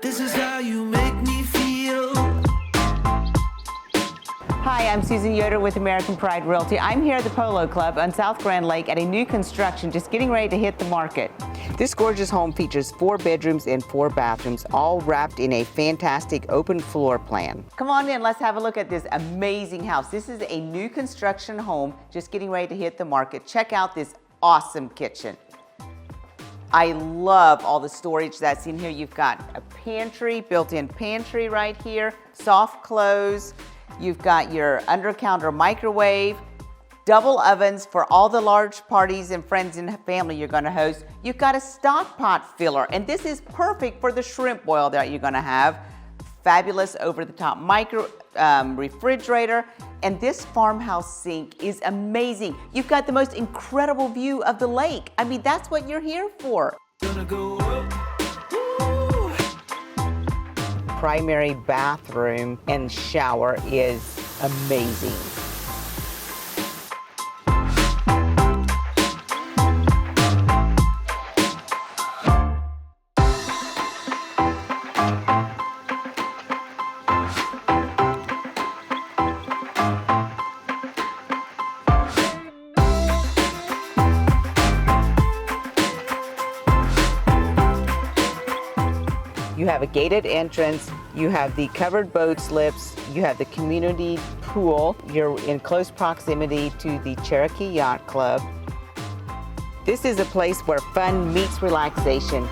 This is how you make me feel. Hi, I'm Susan Yoder with American Pride Realty. I'm here at the Polo Club on South Grand Lake at a new construction just getting ready to hit the market. This gorgeous home features 4 bedrooms and 4 bathrooms, all wrapped in a fantastic open floor plan. Come on in, let's have a look at this amazing house. This is a new construction home just getting ready to hit the market. Check out this awesome kitchen. I love all the storage that's in here. You've got a pantry, built-in pantry right here, soft close. You've got your under-counter microwave, double ovens for all the large parties and friends and family you're gonna host. You've got a stock pot filler, and this is perfect for the shrimp boil that you're gonna have. Fabulous over-the-top refrigerator, and this farmhouse sink is amazing. You've got the most incredible view of the lake. I mean, that's what you're here for. Gonna go up. Primary bathroom and shower is amazing. You have a gated entrance, you have the covered boat slips, you have the community pool, you're in close proximity to the Cherokee Yacht Club. This is a place where fun meets relaxation.